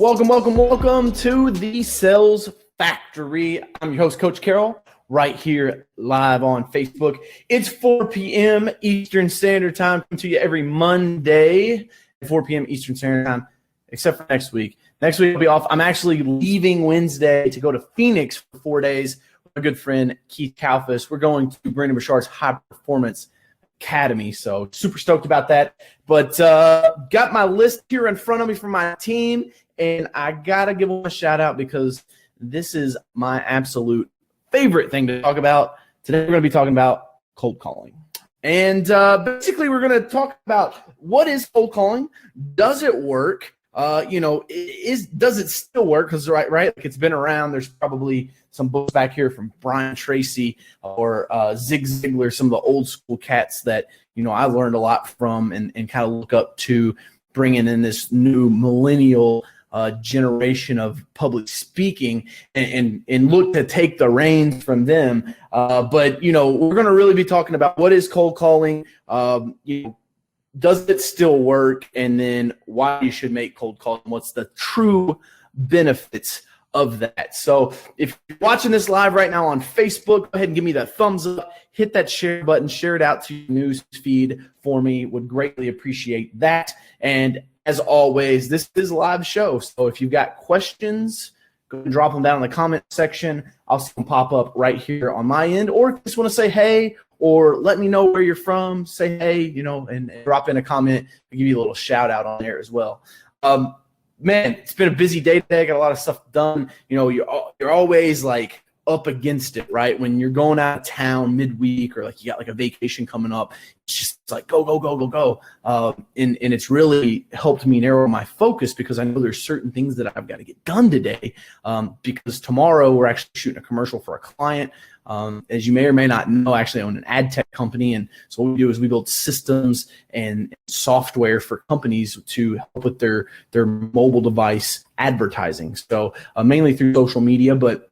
Welcome to the Sales Factory. I'm your host, Coach Carroll, right here live on Facebook. It's 4 p.m. Eastern Standard Time. Come to you every Monday at 4 p.m. Eastern Standard Time, except for next week. Next week I'll be off. I'm actually leaving Wednesday to go to Phoenix for 4 days with my good friend Keith Kalfas. We're going to Brendon Burchard's High Performance Academy, so super stoked about that. But got my list here in front of me from my team, and I gotta give them a shout out because this is my absolute favorite thing to talk about. Today we're going to be talking about cold calling, and basically we're going to talk about what is cold calling. Does it work? Does it still work? Because right, like it's been around. There's probably some books back here from Brian Tracy or Zig Ziglar, some of the old school cats that I learned a lot from and kind of look up to, bringing in this new millennial generation of public speaking and look to take the reins from them. But we're going to really be talking about what is cold calling. Does it still work? And then why you should make cold calling. What's the true benefits of that? So if you're watching this live right now on Facebook, go ahead and give me that thumbs up, hit that share button, share it out to your news feed for me. Would greatly appreciate that. And as always, this is a live show. So if you've got questions, go and drop them down in the comment section. I'll see them pop up right here on my end. Or if you just want to say hey, or let me know where you're from, say hey, and drop in a comment. I'll give you a little shout out on there as well. Man, it's been a busy day today. Got a lot of stuff done. You're always like up against it, right? When you're going out of town midweek, or like you got like a vacation coming up, it's just like go. And it's really helped me narrow my focus because I know there's certain things that I've got to get done today. Because tomorrow we're actually shooting a commercial for a client. As you may or may not know, I actually own an ad tech company. And so what we do is we build systems and software for companies to help with their mobile device advertising. So mainly through social media, but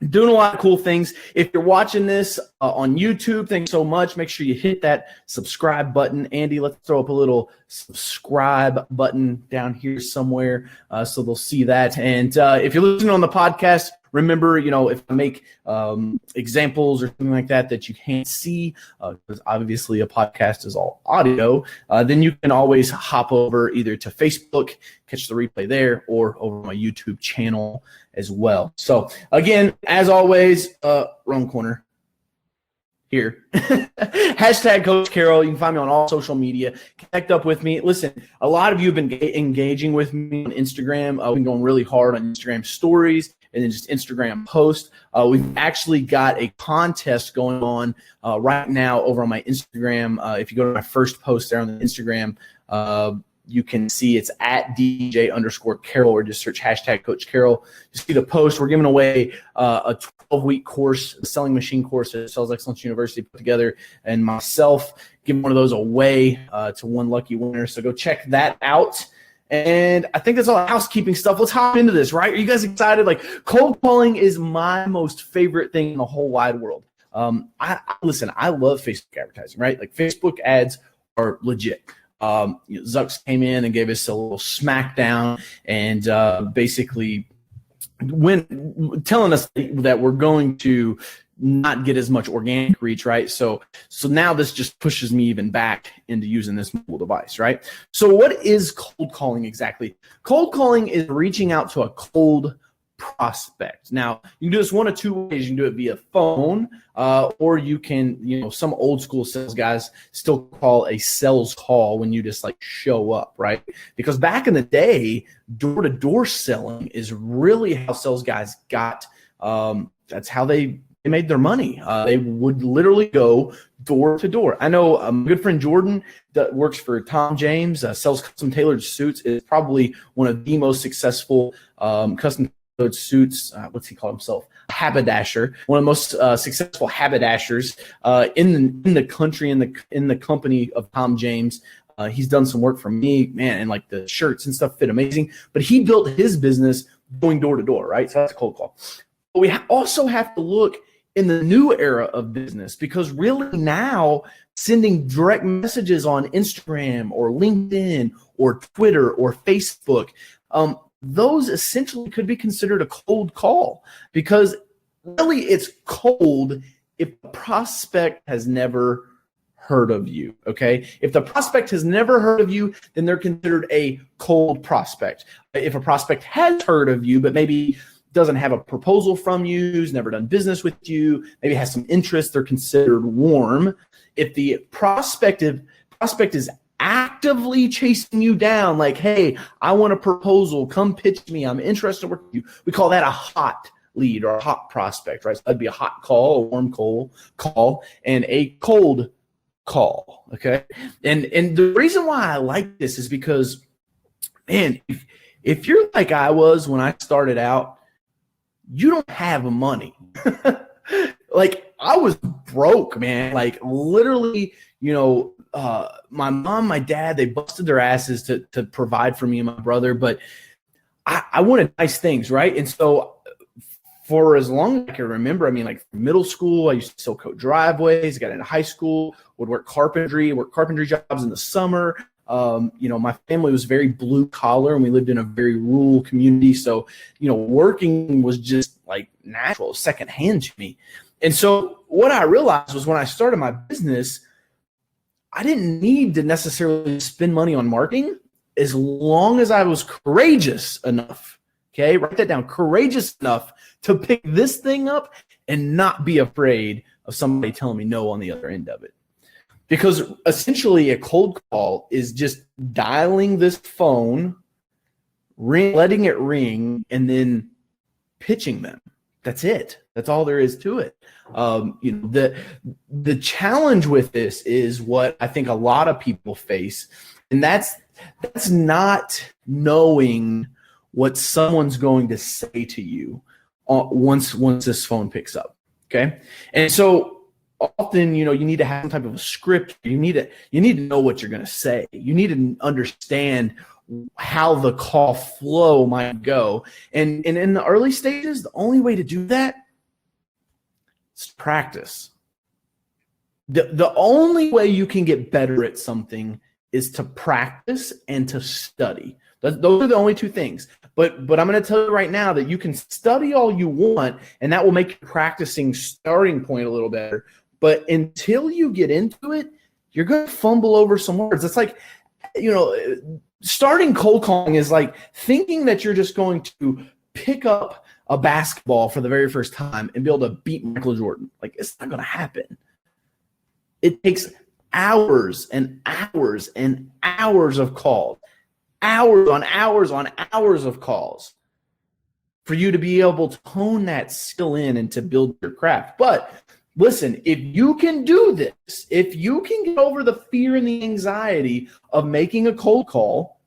doing a lot of cool things. If you're watching this on YouTube, thanks so much. Make sure you hit that subscribe button. Andy, let's throw up a little subscribe button down here somewhere so they'll see that. And if you're listening on the podcast, remember, if I make examples or something like that you can't see, because obviously a podcast is all audio, then you can always hop over either to Facebook, catch the replay there, or over my YouTube channel as well. So again, as always, wrong corner here. Hashtag Coach Carroll. You can find me on all social media. Connect up with me. Listen, a lot of you have been engaging with me on Instagram. We've been going really hard on Instagram stories and then just Instagram posts. We've actually got a contest going on right now over on my Instagram. If you go to my first post there on the Instagram, you can see it's at DJ_Carroll, or just search hashtag Coach Carroll. You see the post. We're giving away a 12-week course, the selling machine course that Sales Excellence University put together, and myself giving one of those away to one lucky winner. So go check that out. And I think that's all housekeeping stuff. Let's hop into this, right? Are you guys excited? Like, cold calling is my most favorite thing in the whole wide world. I love Facebook advertising, right? Like, Facebook ads are legit. Zucks came in and gave us a little smackdown and basically telling us that we're going to not get as much organic reach, right? So now this just pushes me even back into using this mobile device, right? So what is cold calling exactly? Cold calling is reaching out to a cold prospect. Now, you can do this one of two ways. You can do it via phone, or you can, some old school sales guys still call a sales call when you just like show up, right? Because back in the day, door-to-door selling is really how sales guys got, that's how they made their money. They would literally go door to door. I know a good friend Jordan that works for Tom James, sells custom tailored suits, is probably one of the most successful custom tailored suits. What's he call himself? Haberdasher. One of the most successful haberdashers in the country, in the company of Tom James. He's done some work for me, man, and like the shirts and stuff fit amazing. But he built his business going door to door, right? So that's a cold call. But we also have to look in the new era of business, because really now sending direct messages on Instagram or LinkedIn or Twitter or Facebook, those essentially could be considered a cold call, because really it's cold if the prospect has never heard of you. Okay. If the prospect has never heard of you, then they're considered a cold prospect. If a prospect has heard of you, but maybe doesn't have a proposal from you, has never done business with you, maybe has some interest, they're considered warm. If the prospect is actively chasing you down, like, hey, I want a proposal, come pitch me, I'm interested in working with you, we call that a hot lead or a hot prospect, right? So that'd be a hot call, a warm call, and a cold call. Okay. And the reason why I like this is because, man, if you're like I was when I started out, you don't have money. Like, I was broke, man. Like, literally, my mom, my dad, they busted their asses to provide for me and my brother, but I wanted nice things, right? And so for as long as I can remember, I mean, like middle school, I used to still coat driveways, got into high school, would work carpentry jobs in the summer. My family was very blue collar and we lived in a very rural community. So, working was just like natural, secondhand to me. And so what I realized was when I started my business, I didn't need to necessarily spend money on marketing as long as I was courageous enough. Okay, write that down. Courageous enough to pick this thing up and not be afraid of somebody telling me no on the other end of it. Because essentially a cold call is just dialing this phone, letting it ring, and then pitching them. That's it. That's all there is to it. The challenge with this is what I think a lot of people face, and that's not knowing what someone's going to say to you once this phone picks up. Okay, and so often, you need to have some type of a script. You need to know what you're going to say. You need to understand how the call flow might go. And in the early stages, the only way to do that is practice. The only way you can get better at something is to practice and to study. Those are the only two things. But I'm going to tell you right now that you can study all you want, and that will make your practicing starting point a little better. But until you get into it, you're going to fumble over some words. It's like, starting cold calling is like thinking that you're just going to pick up a basketball for the very first time and be able to beat Michael Jordan. Like, it's not going to happen. It takes hours and hours and hours of calls, hours on hours on hours of calls for you to be able to hone that skill in and to build your craft. But listen, if you can do this, if you can get over the fear and the anxiety of making a cold call,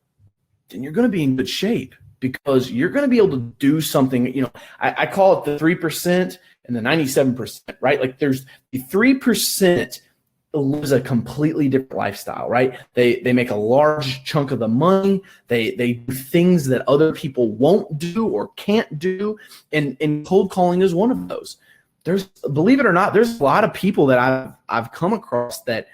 then you're going to be in good shape, because you're going to be able to do something. I call it the 3% and the 97%, right? Like, there's the 3% lives a completely different lifestyle, right? They make a large chunk of the money. They do things that other people won't do or can't do. And cold calling is one of those. Believe it or not, there's a lot of people that I've come across that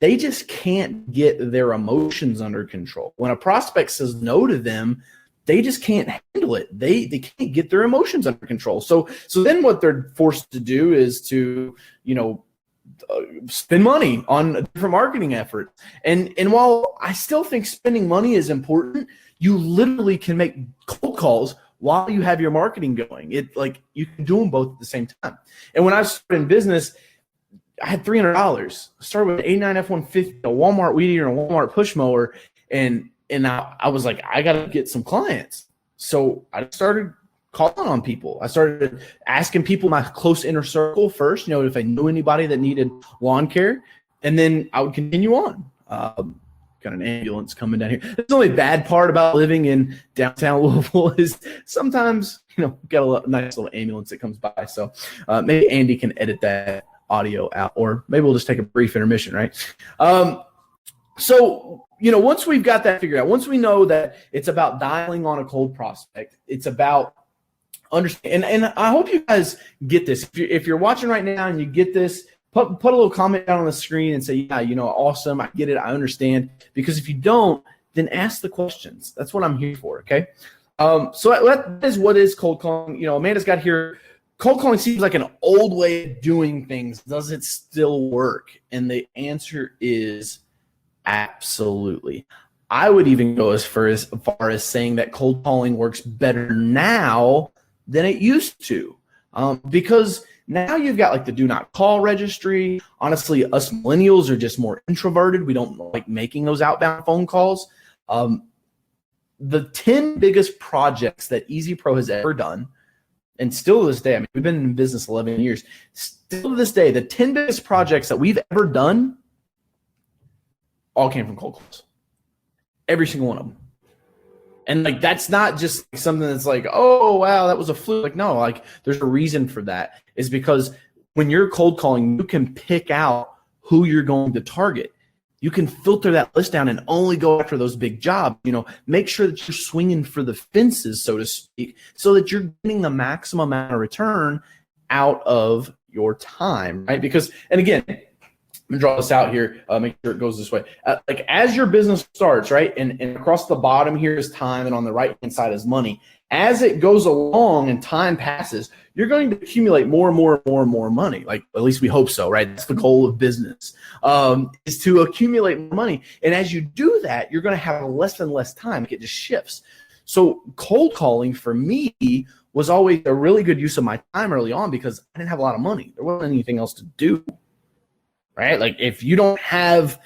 they just can't get their emotions under control. When a prospect says no to them, they just can't handle it. They can't get their emotions under control. So then what they're forced to do is to, spend money on a different marketing effort. And while I still think spending money is important, you literally can make cold calls while you have your marketing going. You can do them both at the same time. And when I started in business, I had $300. I started with an 89 F-150, a Walmart weed eater, and a Walmart push mower. And I was like, I got to get some clients. So I started calling on people. I started asking people, my close inner circle first, if I knew anybody that needed lawn care. And then I would continue on. Got an ambulance coming down here. The only bad part about living in downtown Louisville is sometimes, got a nice little ambulance that comes by. So maybe Andy can edit that audio out, or maybe we'll just take a brief intermission, right? So, once we've got that figured out, once we know that it's about dialing on a cold prospect, it's about understand. And I hope you guys get this. If you're watching right now and you get this, put a little comment down on the screen and say, yeah, awesome. I get it. I understand. Because if you don't, then ask the questions. That's what I'm here for. Okay. So that is what is cold calling. You know, Amanda's got here. Cold calling seems like an old way of doing things. Does it still work? And the answer is absolutely. I would even go as far as saying that cold calling works better now than it used to, because now you've got like the do not call registry. Honestly, us millennials are just more introverted. We don't like making those outbound phone calls. The 10 biggest projects that Easy Pro has ever done, and still to this day, I mean, we've been in business 11 years, still to this day, the 10 biggest projects that we've ever done all came from cold calls. Every single one of them. And like, that's not just something that's like, oh, wow, that was a fluke. Like, no, like there's a reason for that. Is because when you're cold calling, you can pick out who you're going to target. You can filter that list down and only go after those big jobs. You know, make sure that you're swinging for the fences, so to speak, so that you're getting the maximum amount of return out of your time, right? Because, and again, I'm gonna draw this out here, make sure it goes this way. Like as your business starts, right, and across the bottom here is time, and on the right-hand side is money. As it goes along and time passes, you're going to accumulate more and more and more and more money. Like, at least we hope so, right? That's the goal of business, is to accumulate money. And as you do that, you're going to have less and less time. It just shifts. So cold calling for me was always a really good use of my time early on because I didn't have a lot of money. There wasn't anything else to do, right? Like if you don't have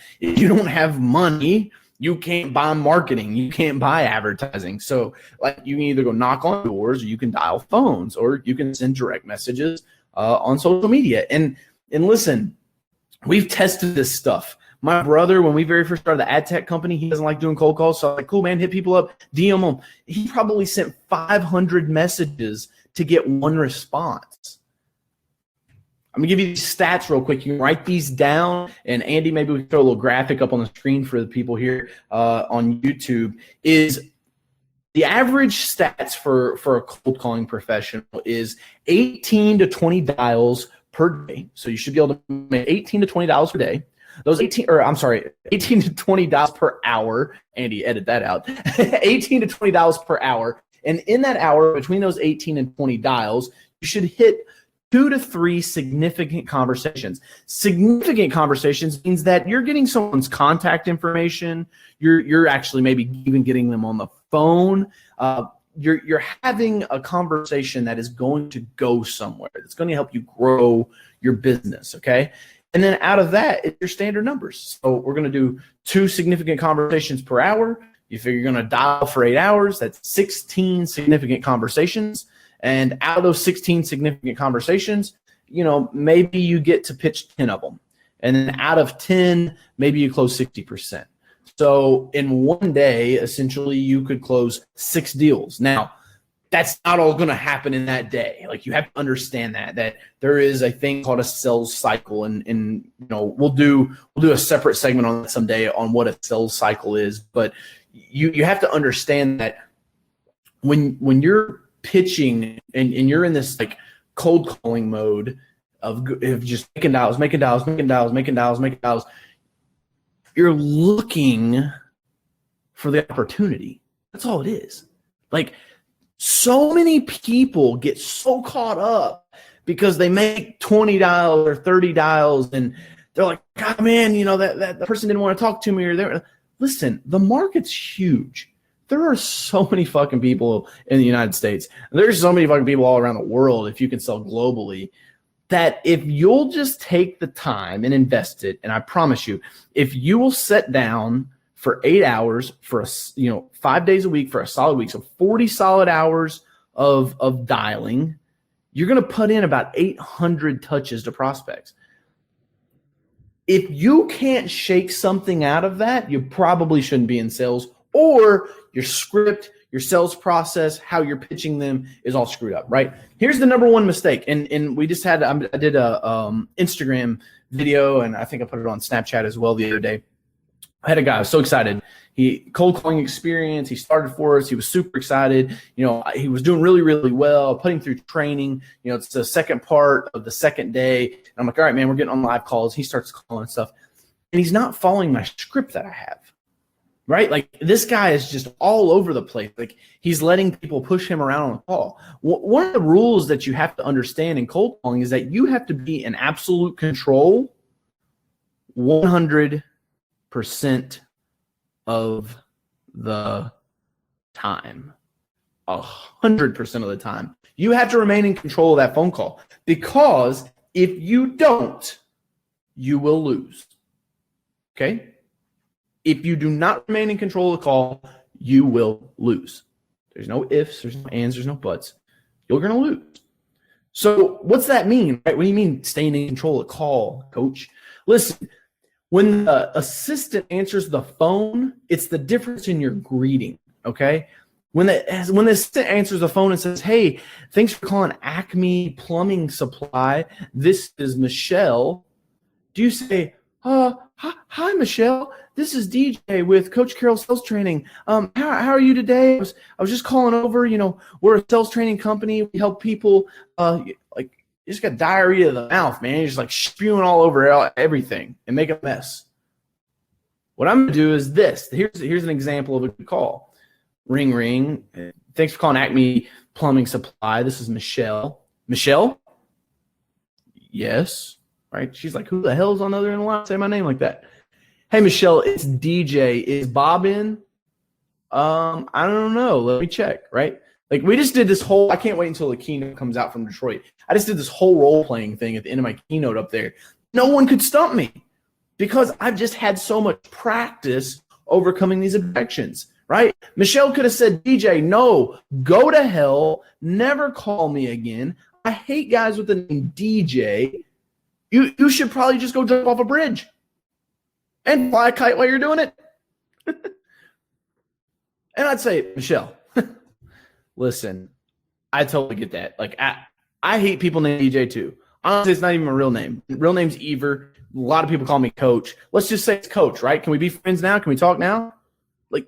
money, you can't buy marketing. You can't buy advertising. So like you can either go knock on doors, or you can dial phones, or you can send direct messages on social media. And listen, we've tested this stuff. My brother, when we very first started the ad tech company, he doesn't like doing cold calls. So I'm like, cool, man, hit people up, DM them. He probably sent 500 messages to get one response. I'm going to give you these stats real quick. You can write these down. And Andy, maybe we can throw a little graphic up on the screen for the people here on YouTube. Is the average stats for a cold calling professional is 18 to 20 dials per day. So you should be able to make 18 to 20 dials per day. Those 18 to 20 dials per hour. Andy, edit that out. 18 to 20 dials per hour. And in that hour, between those 18 and 20 dials, you should hit 2 to 3 significant conversations. Significant conversations means that you're getting someone's contact information. You're actually maybe even getting them on the phone. You're having a conversation that is going to go somewhere. It's going to help you grow your business, okay? And then out of that, it's your standard numbers. So we're going to do 2 significant conversations per hour. You figure you're going to dial for 8 hours. That's 16 significant conversations. And out of those 16 significant conversations, you know, maybe you get to pitch 10 of them. And then out of 10, maybe you close 60%. So in one day, essentially, you could close 6 deals. Now, that's not all going to happen in that day. Like you have to understand that there is a thing called a sales cycle. And you know, we'll do a separate segment on that someday on what a sales cycle is. But you have to understand that when you're pitching and you're in this like cold calling mode of just making dials, you're looking for the opportunity. That's all it is. Like so many people get so caught up because they make 20 dials or 30 dials and they're like, God, man, you know, that person didn't want to talk to me, or listen, the market's huge. There are so many fucking people in the United States. There's so many fucking people all around the world, if you can sell globally, that if you'll just take the time and invest it, and I promise you, if you will sit down for 8 hours for 5 days a week for a solid week, so 40 solid hours of dialing, you're going to put in about 800 touches to prospects. If you can't shake something out of that, you probably shouldn't be in sales, or your script, your sales process, how you're pitching them is all screwed up, right? Here's the number one mistake. And we just had, I did a Instagram video, and I think I put it on Snapchat as well the other day. I had a guy, I was so excited. He cold calling experience. He started for us. He was super excited. You know, he was doing really, really well, putting through training. You know, it's the second part of the second day. And I'm like, all right, man, we're getting on live calls. He starts calling and stuff. And he's not following my script that I have. right? Like this guy is just all over the place. Like he's letting people push him around on the call. One of the rules that you have to understand in cold calling is that you have to be in absolute control 100% of the time. 100% of the time. You have to remain in control of that phone call, because if you don't, you will lose. Okay? If you do not remain in control of the call, you will lose. There's no ifs, there's no ands, there's no buts. You're going to lose. So what's that mean? Right? What do you mean staying in control of the call, coach? Listen, when the assistant answers the phone, it's the difference in your greeting, okay? When the assistant answers the phone and says, "Hey, thanks for calling Acme Plumbing Supply. This is Michelle." Do you say, "Hi, Michelle. This is DJ with Coach Carroll Sales Training. How are you today? I was just calling over. You know, we're a sales training company. We help people. Like you just got diarrhea of the mouth, man. You're just like spewing all over everything and make a mess." What I'm gonna do is this. Here's an example of a good call. Ring, ring. Thanks for calling Acme Plumbing Supply. This is Michelle. Michelle? Yes. Right? She's like, "Who the hell's on the other end of the line? Say my name like that." "Hey, Michelle, it's DJ. Is Bob in?" I don't know. Let me check, right? Like we just did this whole, I can't wait until the keynote comes out from Detroit. I just did this whole role-playing thing at the end of my keynote up there. No one could stump me because I've just had so much practice overcoming these objections, right? Michelle could have said, "DJ, no, go to hell. Never call me again. I hate guys with the name DJ. You should probably just go jump off a bridge and fly a kite while you're doing it." And I'd say, "Michelle, listen, I totally get that. Like, I hate people named DJ too. Honestly, it's not even my real name. Real name's Ever. A lot of people call me Coach. Let's just say it's Coach, right? Can we be friends now? Can we talk now?" Like,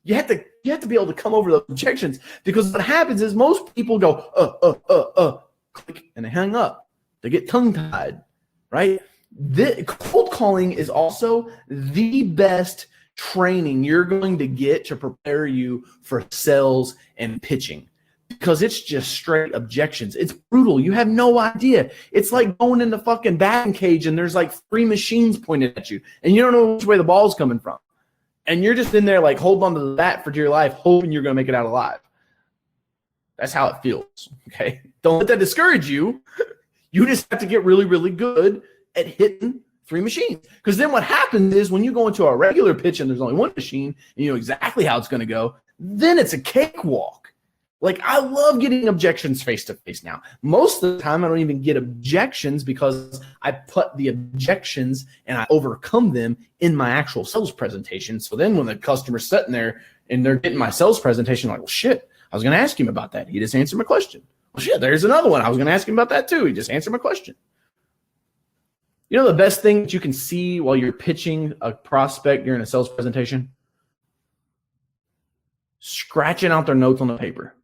you have to be able to come over those objections, because what happens is most people go, click, and they hang up. They get tongue-tied, right? Cold calling is also the best training you're going to get to prepare you for sales and pitching, because it's just straight objections. It's brutal. You have no idea. It's like going in the fucking batting cage and there's like 3 machines pointed at you and you don't know which way the ball's coming from. And you're just in there like holding on to the bat for dear life, hoping you're going to make it out alive. That's how it feels, okay? Don't let that discourage you. You just have to get really, really good at hitting 3 machines. Because then what happens is when you go into a regular pitch and there's only 1 machine and you know exactly how it's going to go, then it's a cakewalk. Like, I love getting objections face-to-face now. Most of the time, I don't even get objections because I put the objections and I overcome them in my actual sales presentation. So then when the customer's sitting there and they're getting my sales presentation, like, well, shit, I was going to ask him about that. He just answered my question. Well, shit, there's another one. I was going to ask him about that too. He just answered my question. You know the best thing that you can see while you're pitching a prospect during a sales presentation? Scratching out their notes on the paper.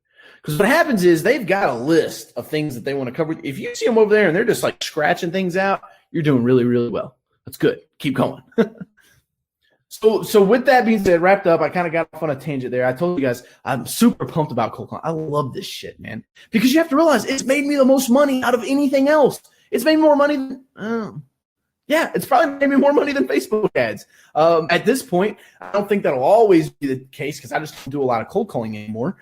Because what happens is they've got a list of things that they want to cover. If you see them over there and they're just like scratching things out, you're doing really, really well. That's good. Keep going. So with that being said, wrapped up, I kind of got off on a tangent there. I told you guys I'm super pumped about cold calling. I love this shit, man. Because you have to realize it's made me the most money out of anything else. It's made more money than it's probably made me more money than Facebook ads. At this point, I don't think that'll always be the case because I just don't do a lot of cold calling anymore.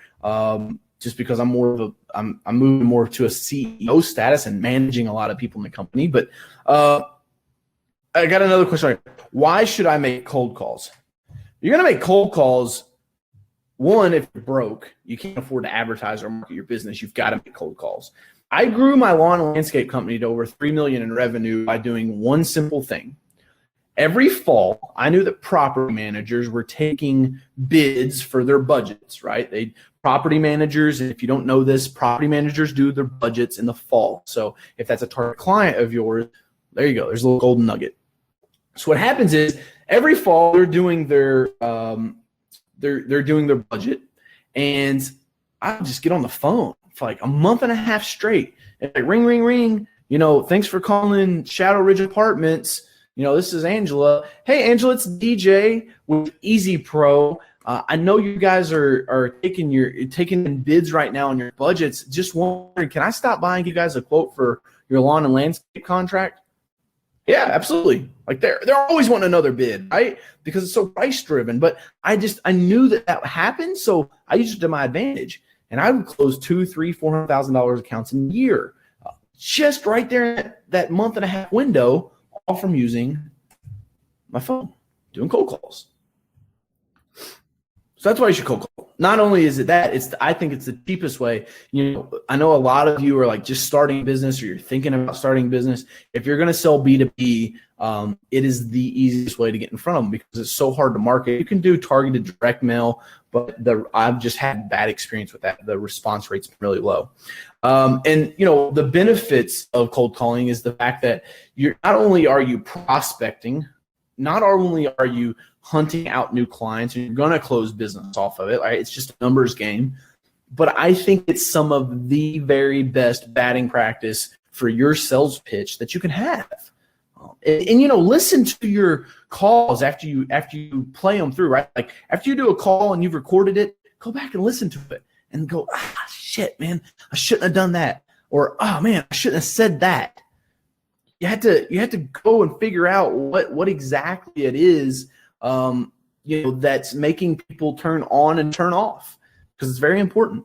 Just because I'm moving more to a CEO status and managing a lot of people in the company. But I got another question. Why should I make cold calls? You're going to make cold calls. One, if you're broke, you can't afford to advertise or market your business. You've got to make cold calls. I grew my lawn and landscape company to over $3 million in revenue by doing one simple thing. Every fall, I knew that property managers were taking bids for their budgets, right? Property managers, and if you don't know this, property managers do their budgets in the fall. So if that's a target client of yours, there you go. There's a little golden nugget. So what happens is every fall they're doing their they're doing their budget, and I just get on the phone for like a month and a half straight. And like ring, ring, ring. You know, thanks for calling Shadow Ridge Apartments. This is Angela. Hey, Angela, it's DJ with Easy Pro. I know you guys are taking in bids right now on your budgets. Just wondering, can I stop by and give you guys a quote for your lawn and landscape contract? Yeah, absolutely. Like they're always wanting another bid, right? Because it's so price driven. But I knew that happened, so I used it to my advantage, and I would close $200,000, $300,000, $400,000 accounts in a year, just right there in that month and a half window, all from using my phone, doing cold calls. So that's why you should cold call. Not only is it that, I think it's the cheapest way. I know a lot of you are like just starting a business or you're thinking about starting a business. If you're going to sell B2B, it is the easiest way to get in front of them because it's so hard to market. You can do targeted direct mail, but I've just had bad experience with that. The response rate's really low. And the benefits of cold calling is the fact that not only are you prospecting, not only are you hunting out new clients and you're going to close business off of it, right? It's just a numbers game. But I think it's some of the very best batting practice for your sales pitch that you can have. And listen to your calls after you play them through, right? Like after you do a call and you've recorded it, go back and listen to it and go, shit, man, I shouldn't have done that. Or, oh man, I shouldn't have said that. You had to go and figure out what exactly it is that's making people turn on and turn off, because it's very important.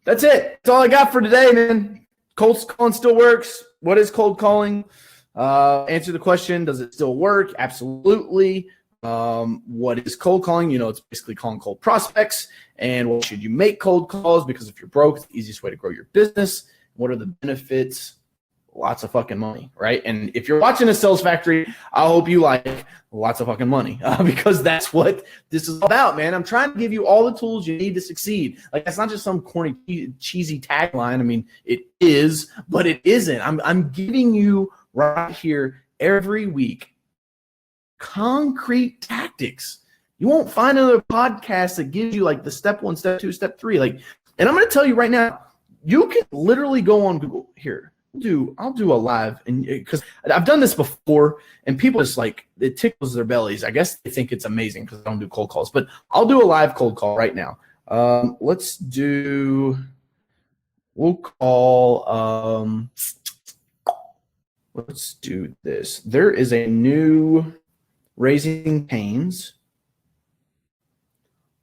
That's it. That's all I got for today, man. Cold calling still works. What is cold calling? Answer the question. Does it still work? Absolutely. What is cold calling? It's basically calling cold prospects. And what should you make cold calls? Because if you're broke, it's the easiest way to grow your business. What are the benefits? Lots of fucking money, right? And if you're watching a Sales Factory, I hope you like lots of fucking money because that's what this is about, man. I'm trying to give you all the tools you need to succeed. Like, that's not just some corny, cheesy tagline. I mean, it is, but it isn't. I'm giving you right here every week concrete tactics. You won't find another podcast that gives you like the step 1, step 2, step 3. And I'm going to tell you right now, you can literally go on Google here. I'll do a live, and because I've done this before and people just like, it tickles their bellies. I guess they think it's amazing because I don't do cold calls, but I'll do a live cold call right now. We'll let's do this. There is a new Raising Cane's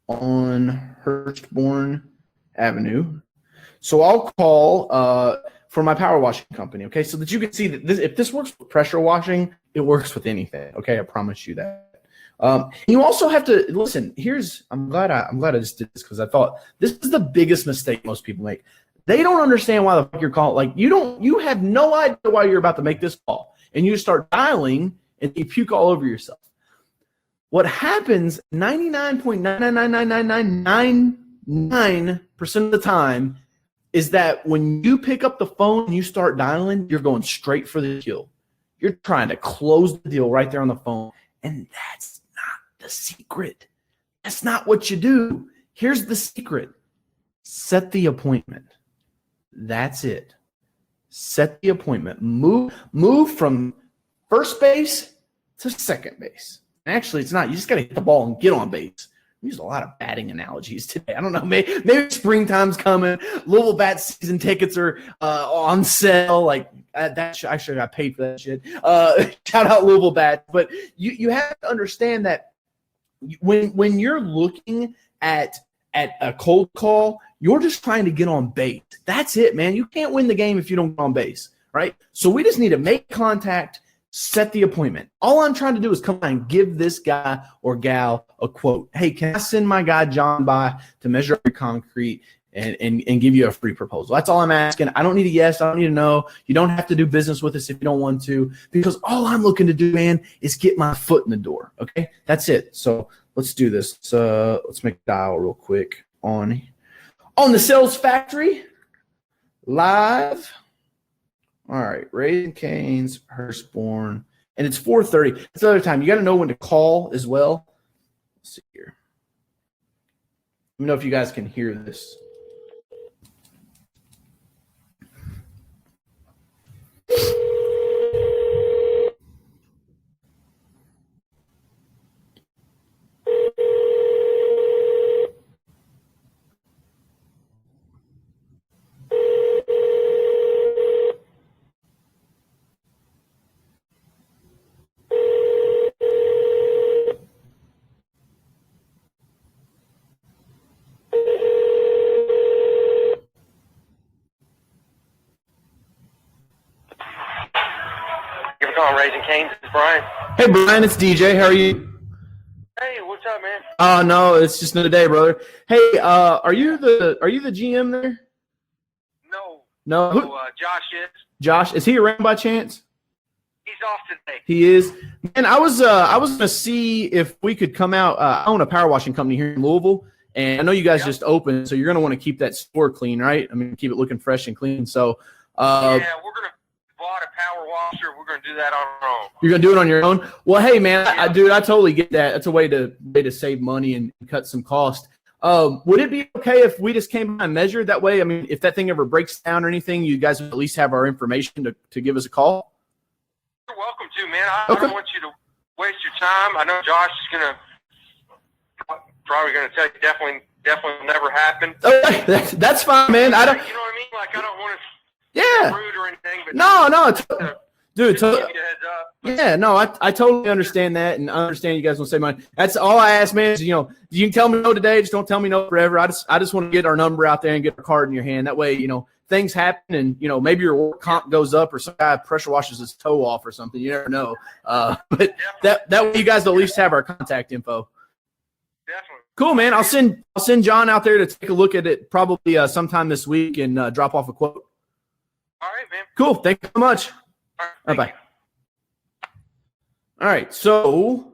on Hurstbourne Avenue. So I'll call for my power washing company, okay? So that you can see that if this works with pressure washing, it works with anything, okay? I promise you that. You also have to listen. I'm glad I just did this because I thought this is the biggest mistake most people make. They don't understand why the fuck you're calling. Like you have no idea why you're about to make this call, and you start dialing and you puke all over yourself. What happens 99.9999999% of the time is that when you pick up the phone and you start dialing, you're going straight for the kill. You're trying to close the deal right there on the phone. And that's not the secret. That's not what you do. Here's the secret. Set the appointment. That's it. Set the appointment. Move from first base to second base. Actually, it's not. You just got to hit the ball and get on base. We use a lot of batting analogies today. I don't know. Maybe springtime's coming. Louisville bat season tickets are on sale. Like that, I should have got paid for that shit. Shout out Louisville bats. But you have to understand that when you're looking at a cold call, you're just trying to get on base. That's it, man. You can't win the game if you don't get on base, right? So we just need to make contact. Set the appointment. All I'm trying to do is come and give this guy or gal a quote. Hey, can I send my guy John by to measure your concrete and give you a free proposal? That's all I'm asking. I don't need a yes. I don't need a no. You don't have to do business with us if you don't want to, because all I'm looking to do, man, is get my foot in the door. Okay, that's it. So let's do this. Let's make a dial real quick on the Sales Factory live. All right, Raising Cane's, Hurstbourne, and it's 4:30. It's another time. You got to know when to call as well. Let's see here. Let me know if you guys can hear this. Raising Cane's. It's Brian. Hey, Brian, it's DJ. How are you? Hey, what's up, man? No, it's just another day, brother. Hey, are you the GM there? No. So, Josh is. Josh, is he around by chance? He's off today. He is. Man, I was gonna see if we could come out. I own a power washing company here in Louisville, and I know you guys just opened, so you're gonna want to keep that store clean, right? I mean, keep it looking fresh and clean. So, yeah, we're gonna bought a power washer. We're gonna do that on our own. You're gonna do it on your own? Well, hey, man, I totally get that. That's a way to save money and cut some cost. Would it be okay if we just came by and measured that way? I mean, if that thing ever breaks down or anything, you guys would at least have our information to give us a call? You're welcome to, man. I don't want you to waste your time. I know Josh is probably gonna tell you definitely will never happen. Okay, that's fine, man. I don't. You know what I mean? Like, I don't want to. Yeah. Rude or anything, but no, dude. give you a heads up. Yeah, no, I totally understand that, and I understand you guys don't save money. That's all I ask, man. Is, you can tell me no today, just don't tell me no forever. I just want to get our number out there and get our card in your hand. That way, things happen, and maybe your work comp goes up, or some guy pressure washes his toe off or something. You never know. But that way, you guys at least have our contact info. Definitely. Cool, man. I'll send John out there to take a look at it probably sometime this week and drop off a quote. All right, man. Cool. Thank you so much. All right, Bye-bye. All right, so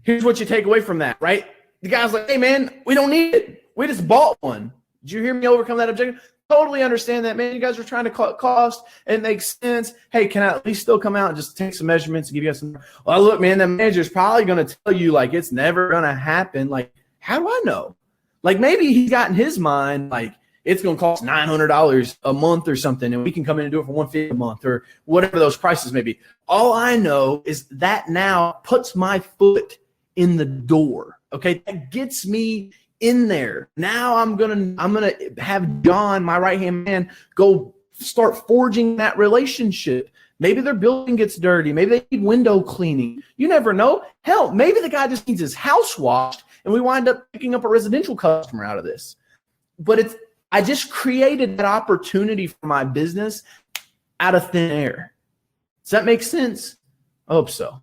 here's what you take away from that, right? The guy's like, hey, man, we don't need it. We just bought one. Did you hear me overcome that objection? Totally understand that, man. You guys are trying to cut cost. It makes sense. Hey, can I at least still come out and just take some measurements and give you guys some? Well, look, man, the manager's probably going to tell you, like, it's never going to happen. Like, how do I know? Like, maybe he's got in his mind, like, it's going to cost $900 a month or something, and we can come in and do it for $150 a month or whatever those prices may be. All I know is that now puts my foot in the door. Okay, that gets me in there. Now I'm gonna have John, my right-hand man, go start forging that relationship. Maybe their building gets dirty. Maybe they need window cleaning. You never know. Hell, maybe the guy just needs his house washed, and we wind up picking up a residential customer out of this. But I just created that opportunity for my business out of thin air. Does that make sense? I hope so.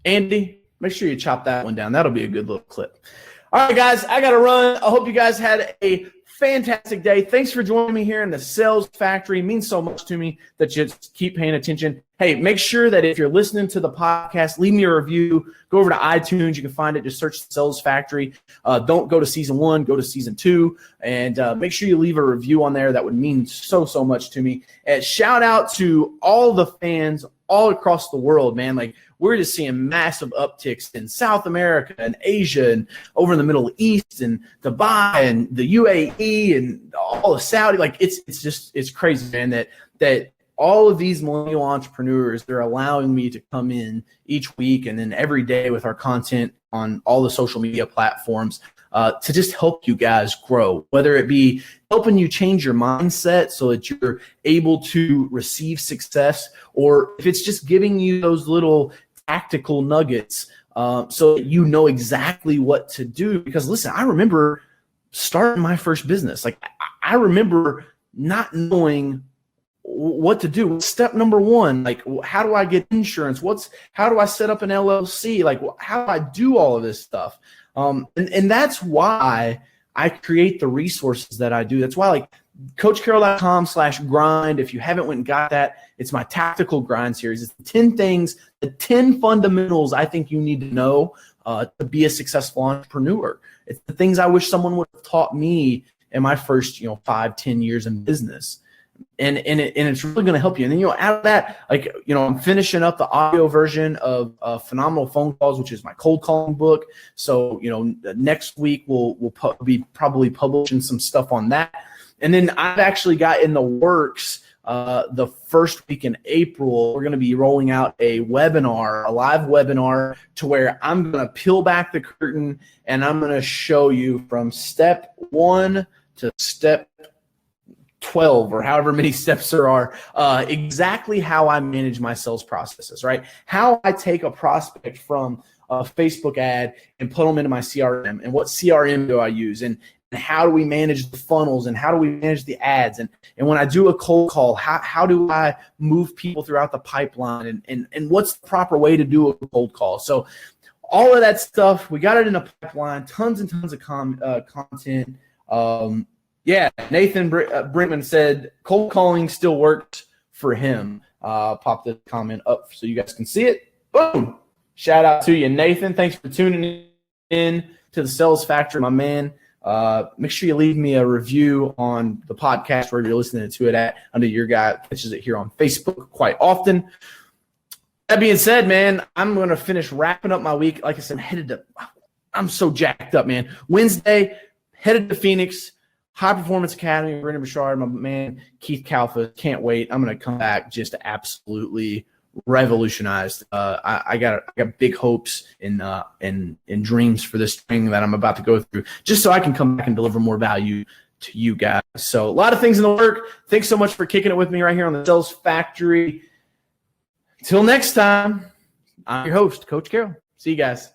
Andy, make sure you chop that one down. That'll be a good little clip. All right, guys, I got to run. I hope you guys had a fantastic day. Thanks for joining me here in the Sales Factory. It means so much to me that you just keep paying attention. Hey, make sure that if you're listening to the podcast, leave me a review. Go over to iTunes. You can find it. Just search Sales Factory. Don't go to season 1. Go to season 2. And make sure you leave a review on there. That would mean so, so much to me. And shout out to all the fans all across the world, man. Like, we're just seeing massive upticks in South America and Asia and over in the Middle East and Dubai and the UAE and all of Saudi. Like, it's crazy, man, that all of these millennial entrepreneurs, they're allowing me to come in each week and then every day with our content on all the social media platforms to just help you guys grow, whether it be helping you change your mindset so that you're able to receive success, or if it's just giving you those little tactical nuggets so that you know exactly what to do. Because listen, I remember starting my first business. Like, I remember not knowing what to do. Step number 1, like, how do I get insurance? How do I set up an LLC? Like, how do I do all of this stuff? And that's why I create the resources that I do. That's why, like, CoachCarroll.com/grind. If you haven't went and got that, it's my tactical grind series. It's the 10 things, the 10 fundamentals I think you need to know to be a successful entrepreneur. It's the things I wish someone would have taught me in my first, 5-10 years in business. And it's really going to help you. And then, out of that, like, I'm finishing up the audio version of Phenomenal Phone Calls, which is my cold calling book. So, next week we'll be probably publishing some stuff on that. And then I've actually got in the works the first week in April, we're going to be rolling out a live webinar to where I'm going to peel back the curtain and I'm going to show you from step 1 to step 12 or however many steps there are, exactly how I manage my sales processes, right? How I take a prospect from a Facebook ad and put them into my CRM, and what CRM do I use, and how do we manage the funnels and how do we manage the ads? And when I do a cold call, how do I move people throughout the pipeline and what's the proper way to do a cold call? So all of that stuff, we got it in a pipeline, tons and tons of content. Nathan Brinkman said cold calling still works for him. Pop the comment up so you guys can see it. Boom. Shout out to you, Nathan. Thanks for tuning in to the Sales Factory, my man. Make sure you leave me a review on the podcast where you're listening to it at. Under your guy catches it here on Facebook quite often. That being said, man, I'm going to finish wrapping up my week. Like I said, I'm so jacked up, man. Wednesday, headed to Phoenix, High Performance Academy, Brendan Bouchard, my man, Keith Kalfa. Can't wait. I'm going to come back just absolutely revolutionized. I got big hopes and dreams for this training that I'm about to go through, just so I can come back and deliver more value to you guys. So a lot of things in the work. Thanks so much for kicking it with me right here on the Sales Factory. Till next time, I'm your host, Coach Carroll. See you guys.